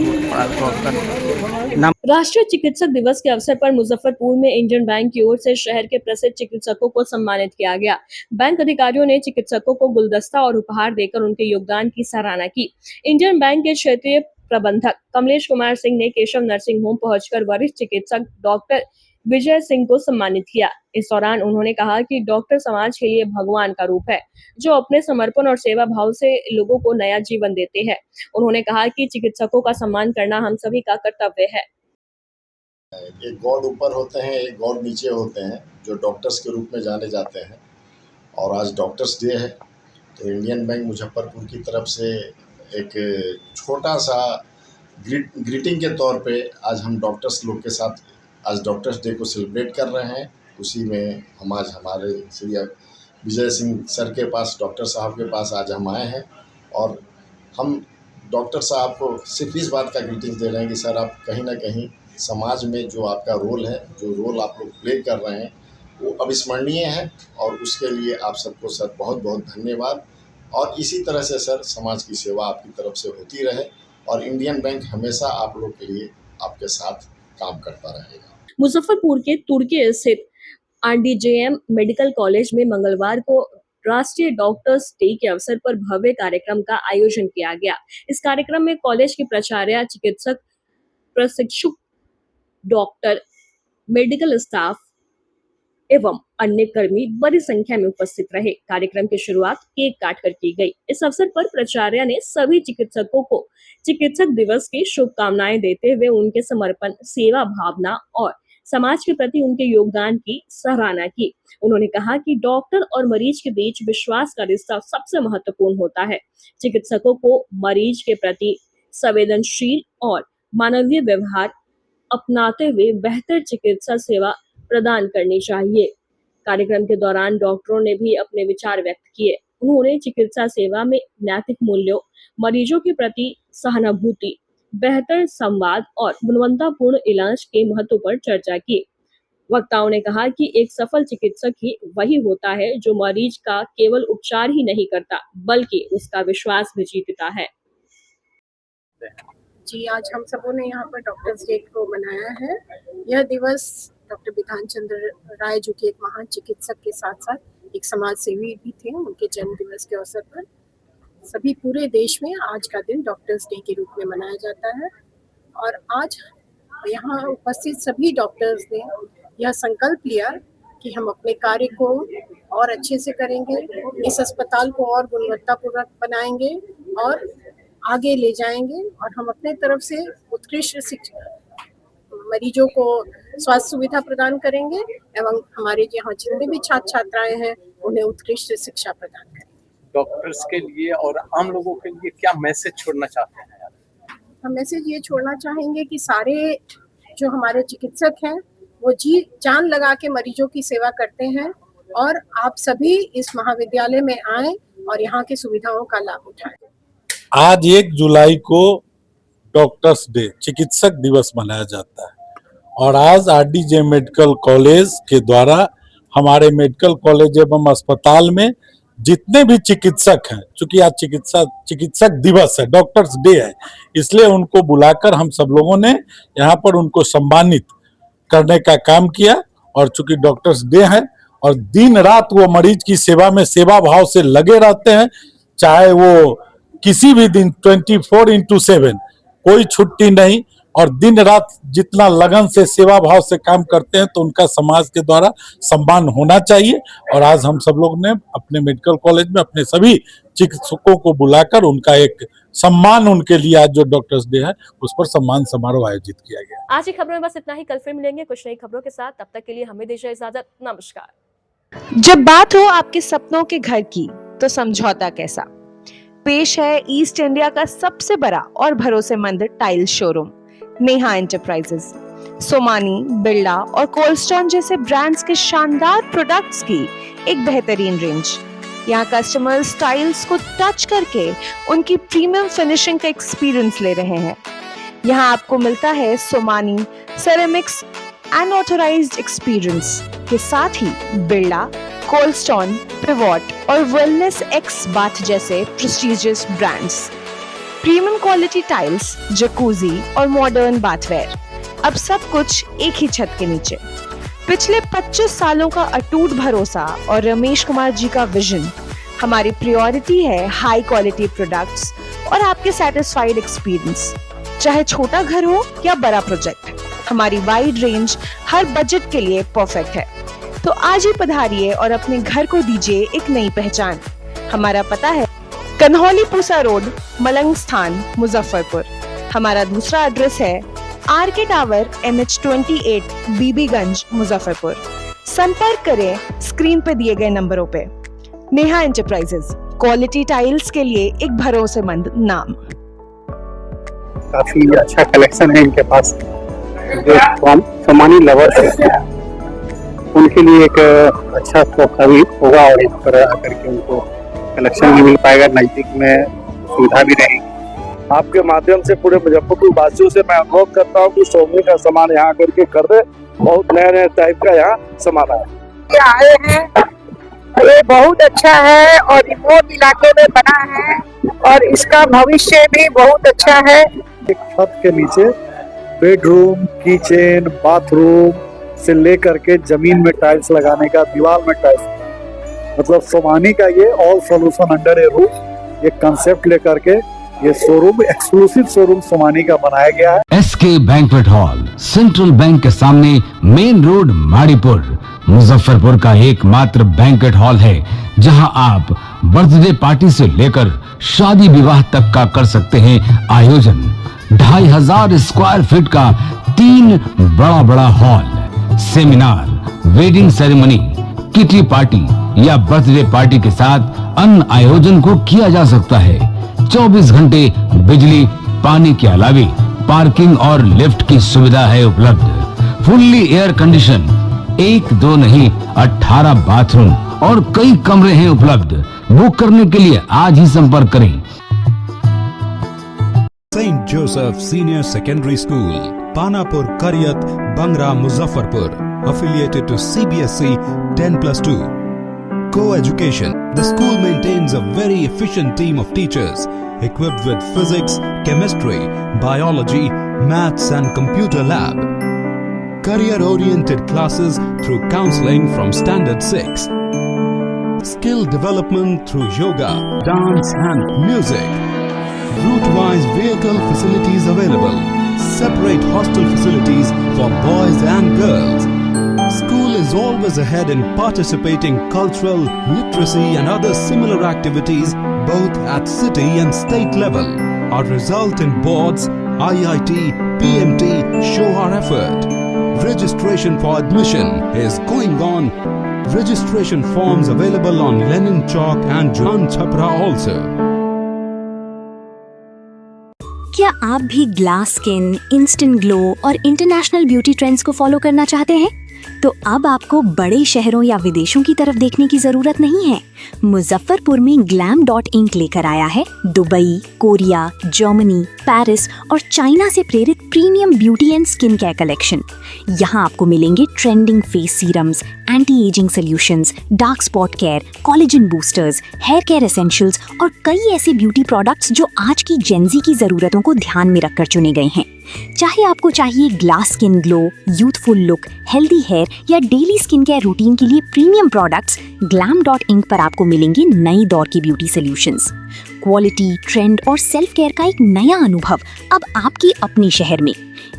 राष्ट्रीय चिकित्सक दिवस के अवसर पर मुजफ्फरपुर में इंडियन बैंक की ओर से शहर के प्रसिद्ध चिकित्सकों को सम्मानित किया गया। बैंक अधिकारियों ने चिकित्सकों को गुलदस्ता और उपहार देकर उनके योगदान की सराहना की। इंडियन बैंक के क्षेत्रीय प्रबंधक कमलेश कुमार सिंह ने केशव नर्सिंग होम पहुंचकर वरिष्ठ चिकित्सक डॉक्टर विजय सिंह को सम्मानित किया। इस दौरान उन्होंने कहा कि डॉक्टर समाज के लिए भगवान का रूप है, जो अपने समर्पण और सेवा भाव से लोगों को नया जीवन देते हैं। उन्होंने कहा कि चिकित्सकों का सम्मान करना हम सभी का कर्तव्य है। एक गॉड ऊपर होते हैं, एक गॉड नीचे होते हैं, जो डॉक्टर्स के रूप में जाने जाते हैं। और आज डॉक्टर्स डे है, तो इंडियन बैंक मुजफ्फरपुर की तरफ से एक छोटा सा ग्रीटिंग के तौर पे आज हम डॉक्टर्स लोग के साथ आज डॉक्टर्स डे को सेलिब्रेट कर रहे हैं। उसी में हम आज हमारे श्री विजय सिंह सर के पास, डॉक्टर साहब के पास आज हम आए हैं और हम डॉक्टर साहब को सिर्फ इस बात का ग्रीटिंग दे रहे हैं कि सर आप कहीं ना कहीं समाज में जो आपका रोल है, जो रोल आप लोग प्ले कर रहे हैं, वो अविस्मरणीय है और उसके लिए आप सबको सर बहुत बहुत धन्यवाद। और इसी तरह से सर समाज की सेवा आपकी तरफ से होती रहे और इंडियन बैंक हमेशा आप लोग के लिए आपके साथ काम करता रहेगा। मुजफ्फरपुर के तुर्की स्थित RDJM मेडिकल कॉलेज में मंगलवार को राष्ट्रीय डॉक्टर्स डे के अवसर पर भव्य कार्यक्रम का आयोजन किया गया। इस कार्यक्रम में कॉलेज के प्राचार्य, चिकित्सक, प्रशिक्षु डॉक्टर, मेडिकल स्टाफ एवं अन्य कर्मी बड़ी संख्या में उपस्थित रहे। कार्यक्रम की शुरुआत केक काटकर की गई। इस अवसर पर प्राचार्य ने सभी चिकित्सकों को चिकित्सक दिवस की शुभकामनाएं देते हुए उनके समर्पण, सेवा भावना और समाज के प्रति उनके योगदान की सराहना की। उन्होंने कहा कि डॉक्टर और मरीज के बीच विश्वास का रिश्ता सबसे महत्वपूर्ण होता है। चिकित्सकों को मरीज के प्रति संवेदनशील और मानवीय व्यवहार अपनाते हुए बेहतर चिकित्सा सेवा प्रदान करनी चाहिए। कार्यक्रम के दौरान डॉक्टरों ने भी अपने विचार व्यक्त किए। उन्होंने चिकित्सा सेवा में नैतिक मूल्यों, मरीजों के प्रति सहानुभूति, बेहतर संवाद और गुणवत्तापूर्ण इलाज के महत्व पर चर्चा की। वक्ताओं ने कहा कि एक सफल चिकित्सक ही वही होता है जो मरीज का केवल उपचार ही नहीं करता, बल्कि उसका विश्वास भी जीतता है। जी, आज हम सबों ने यहाँ पर डॉक्टर्स डे को मनाया है। यह दिवस डॉक्टर बिधान चंद्र राय, जो कि एक महान चिकित्सक के साथ साथ एक समाज सेवी भी थे, उनके जन्म दिवस के अवसर पर सभी पूरे देश में आज का दिन डॉक्टर्स डे के रूप में मनाया जाता है। और आज यहाँ उपस्थित सभी डॉक्टर्स ने यह संकल्प लिया कि हम अपने कार्य को और अच्छे से करेंगे, इस अस्पताल को और गुणवत्तापूर्वक बनाएंगे और आगे ले जाएंगे और हम अपने तरफ से उत्कृष्ट शिक्षा, मरीजों को स्वास्थ्य सुविधा प्रदान करेंगे एवं हमारे यहाँ जितने भी छात्र छात्राएं हैं उन्हें उत्कृष्ट शिक्षा प्रदान करेंगे। डॉक्टर्स के लिए और आम लोगों के लिए क्या मैसेज छोड़ना चाहते हैं? हम मैसेज ये छोड़ना चाहेंगे कि सारे जो हमारे चिकित्सक हैं वो जी जान लगा के मरीजों की सेवा करते हैं और आप सभी इस महाविद्यालय में आएं और यहाँ की सुविधाओं का लाभ उठाएं। आज 1 जुलाई को डॉक्टर्स डे चिकित्सक दिवस मनाया जाता है और आज आरडीजे मेडिकल कॉलेज के द्वारा हमारे मेडिकल कॉलेज एवं अस्पताल में जितने भी चिकित्सक हैं, चूंकि आज चिकित्सक दिवस है, डॉक्टर्स डे है, इसलिए उनको बुलाकर हम सब लोगों ने यहाँ पर उनको सम्मानित करने का काम किया। और चूंकि डॉक्टर्स डे है और दिन रात वो मरीज की सेवा में सेवा भाव से लगे रहते हैं, चाहे वो किसी भी दिन 24/7 कोई छुट्टी नहीं, और दिन रात जितना लगन से सेवा भाव से काम करते हैं तो उनका समाज के द्वारा सम्मान होना चाहिए। और आज हम सब लोग ने अपने मेडिकल कॉलेज में अपने सभी चिकित्सकों को बुलाकर उनका एक सम्मान, उनके लिए आज जो डॉक्टर्स डे है उस पर सम्मान समारोह आयोजित किया गया। आज की खबरों में बस इतना ही। कल फिर मिलेंगे कुछ नई खबरों के साथ। तब तक के लिए हमें दीजिए इजाजत। नमस्कार। जब बात हो आपके सपनों के घर की तो समझौता कैसा। पेश है ईस्ट इंडिया का सबसे बड़ा और भरोसेमंद tile showroom Neha enterprises. Somani, Birla और कोल्डस्टोन जैसे ब्रांड्स के शानदार प्रोडक्ट्स की एक बेहतरीन रेंज। यहाँ कस्टमर्स टाइल्स को टच करके उनकी प्रीमियम फिनिशिंग का एक्सपीरियंस ले रहे हैं। यहाँ आपको मिलता है सोमानी सेरेमिक्स अनऑथराइज्ड एक्सपीरियंस के साथ ही बिरला, कोल्डस्टोन, पिवॉट और वेलनेस एक्स बाथ जैसे prestigious brands. Premium quality tiles, jacuzzi और मॉडर्न बाथवेयर, अब सब कुछ एक ही छत के नीचे। पिछले 25 सालों का अटूट भरोसा और रमेश कुमार जी का विजन। हमारी प्रायोरिटी है हाई क्वालिटी प्रोडक्ट्स और आपके सेटिस्फाइड एक्सपीरियंस। चाहे छोटा घर हो या बड़ा प्रोजेक्ट, हमारी वाइड रेंज हर बजट के लिए परफेक्ट है। तो आज ही पधारिए और अपने घर को दीजिए एक नई पहचान। हमारा पता है कन्हौली पूसा रोड, मलंग स्थान, मुजफ्फरपुर। हमारा दूसरा एड्रेस है R K tower, NH28, Bibiganj, Muzaffarpur. संपर्क करें स्क्रीन पे दिए गए नंबरों पे। नेहा एंटरप्राइजेस, क्वालिटी टाइल्स के लिए एक भरोसेमंद नाम। काफी अच्छा कलेक्शन है इनके पास। जो सोमानी लवर्स है उनके लिए एक अच्छा मौका भी होगा और इस पर आकर के उनको कलेक्शन भी मिल पाएगा, नजदीक में सुविधा भी रहेगी। आपके माध्यम से पूरे मुजफ्फरपुर वासियों से मैं अनुरोध करता हूँ कि सोमनी का सामान यहाँ आकर के कर दे। बहुत नया नया टाइप का यहाँ सामान आया आए हैं, ये बहुत अच्छा है और रिमोट इलाके में बना है और इसका भविष्य भी बहुत अच्छा है। एक छत के नीचे बेडरूम, किचन, बाथरूम से लेकर के जमीन में टाइल्स लगाने का, दीवार में टाइल्स, मतलब सोमानी का ये ऑल सॉल्यूशन अंडर ए रूफ ये कंसेप्ट लेकर के ये शोरूम, एक्सक्लूसिव शोरूम सोमानी का बनाया गया है। SK banquet hall, central bank के सामने, मेन रोड, माड़ीपुर, मुजफ्फरपुर का एकमात्र बैंक्वेट हॉल है जहां आप बर्थडे पार्टी से लेकर शादी विवाह तक का कर सकते हैं आयोजन। 2500 स्क्वायर फीट का 3 बड़ा hall, seminar, wedding ceremony, kitty party या बर्थडे पार्टी के साथ अन्य आयोजन को किया जा सकता है। 24 घंटे बिजली, पानी के अलावे पार्किंग और लिफ्ट की सुविधा है उपलब्ध। फुल्ली एयर कंडीशन, 1, 2 नहीं 18 बाथरूम और कई कमरे हैं उपलब्ध। बुक करने के लिए आज ही संपर्क करें। St. Joseph Senior Secondary School, Panapur, Karyat, Bangra, Muzaffarpur, affiliated to CBSE 10+2. Co-education. The school maintains a very efficient team of teachers equipped with physics, chemistry, biology, maths and computer lab. Career-oriented classes through counseling from Standard 6. Skill development through yoga, dance and music. Route-wise vehicle facilities available. Separate hostel facilities for boys and girls. School is always ahead in participating cultural, literacy and other similar activities both at city and state level. Our result in boards, IIT, PMT show our effort. Registration for admission is going on Registration forms available on Lenin Chalk and John Chhapra also. क्या आप भी glass skin, instant glow और international beauty trends को follow करना चाहते हैं? तो अब आपको बड़े शहरों या विदेशों की तरफ देखने की जरूरत नहीं है। मुजफ्फरपुर में Glam.Inc लेकर आया है दुबई, कोरिया, जर्मनी, पेरिस और चाइना से प्रेरित premium beauty and skin care collection. यहाँ आपको मिलेंगे trending face serums, anti ageing solutions, dark spot care, collagen boosters, hair care essentials और कई ऐसे ब्यूटी प्रोडक्ट्स जो आज की जेंजी की जरूरतों को ध्यान में रखकर चुने गए हैं। चाहे आपको चाहिए glass skin glow, youthful look, healthy hair या डेली स्किन केयर रूटीन के लिए प्रीमियम प्रोडक्ट्स, Glam.Inc पर आपको मिलेंगे नई दौर की ब्यूटी सॉल्यूशंस। क्वालिटी, ट्रेंड और सेल्फ केयर का एक नया अनुभव अब आपकी अपने शहर में।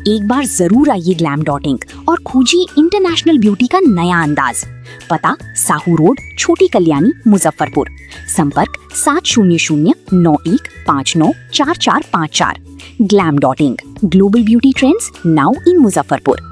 एक बार जरूर आइए Glam.Inc और खोजिए इंटरनेशनल ब्यूटी का नया अंदाज। पता साहू रोड, छोटी कल्याणी, मुजफ्फरपुर। संपर्क 700915944454। Glam.Inc, global beauty trends now in Muzaffarpur.